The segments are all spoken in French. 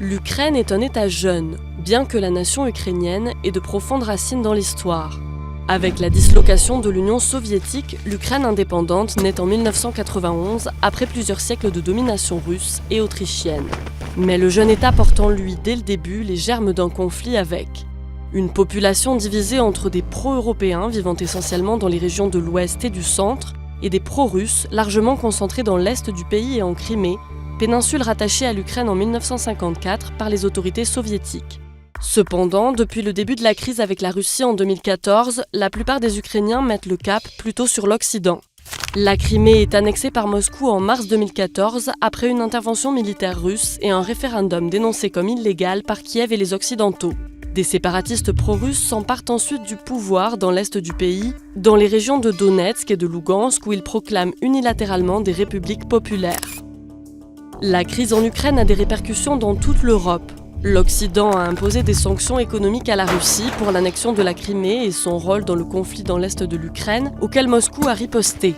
L'Ukraine est un État jeune, bien que la nation ukrainienne ait de profondes racines dans l'histoire. Avec la dislocation de l'Union soviétique, l'Ukraine indépendante naît en 1991 après plusieurs siècles de domination russe et autrichienne. Mais le jeune État porte en lui dès le début les germes d'un conflit avec une population divisée entre des pro-européens vivant essentiellement dans les régions de l'Ouest et du Centre et des pro-russes largement concentrés dans l'Est du pays et en Crimée, péninsule rattachée à l'Ukraine en 1954 par les autorités soviétiques. Cependant, depuis le début de la crise avec la Russie en 2014, la plupart des Ukrainiens mettent le cap plutôt sur l'Occident. La Crimée est annexée par Moscou en mars 2014 après une intervention militaire russe et un référendum dénoncé comme illégal par Kiev et les Occidentaux. Des séparatistes pro-russes s'emparent ensuite du pouvoir dans l'est du pays, dans les régions de Donetsk et de Lougansk où ils proclament unilatéralement des républiques populaires. La crise en Ukraine a des répercussions dans toute l'Europe. L'Occident a imposé des sanctions économiques à la Russie pour l'annexion de la Crimée et son rôle dans le conflit dans l'est de l'Ukraine, auquel Moscou a riposté.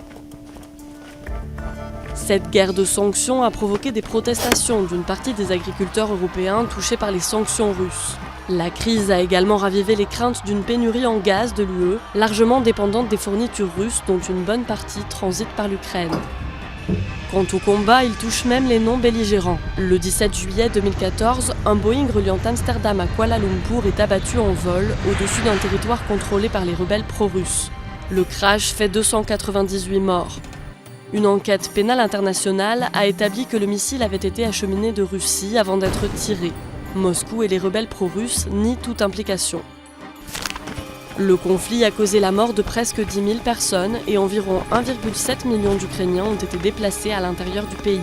Cette guerre de sanctions a provoqué des protestations d'une partie des agriculteurs européens touchés par les sanctions russes. La crise a également ravivé les craintes d'une pénurie en gaz de l'UE, largement dépendante des fournitures russes dont une bonne partie transite par l'Ukraine. Quant au combat, il touche même les non-belligérants. Le 17 juillet 2014, un Boeing reliant Amsterdam à Kuala Lumpur est abattu en vol au-dessus d'un territoire contrôlé par les rebelles pro-russes. Le crash fait 298 morts. Une enquête pénale internationale a établi que le missile avait été acheminé de Russie avant d'être tiré. Moscou et les rebelles pro-russes nient toute implication. Le conflit a causé la mort de presque 10 000 personnes et environ 1,7 million d'Ukrainiens ont été déplacés à l'intérieur du pays.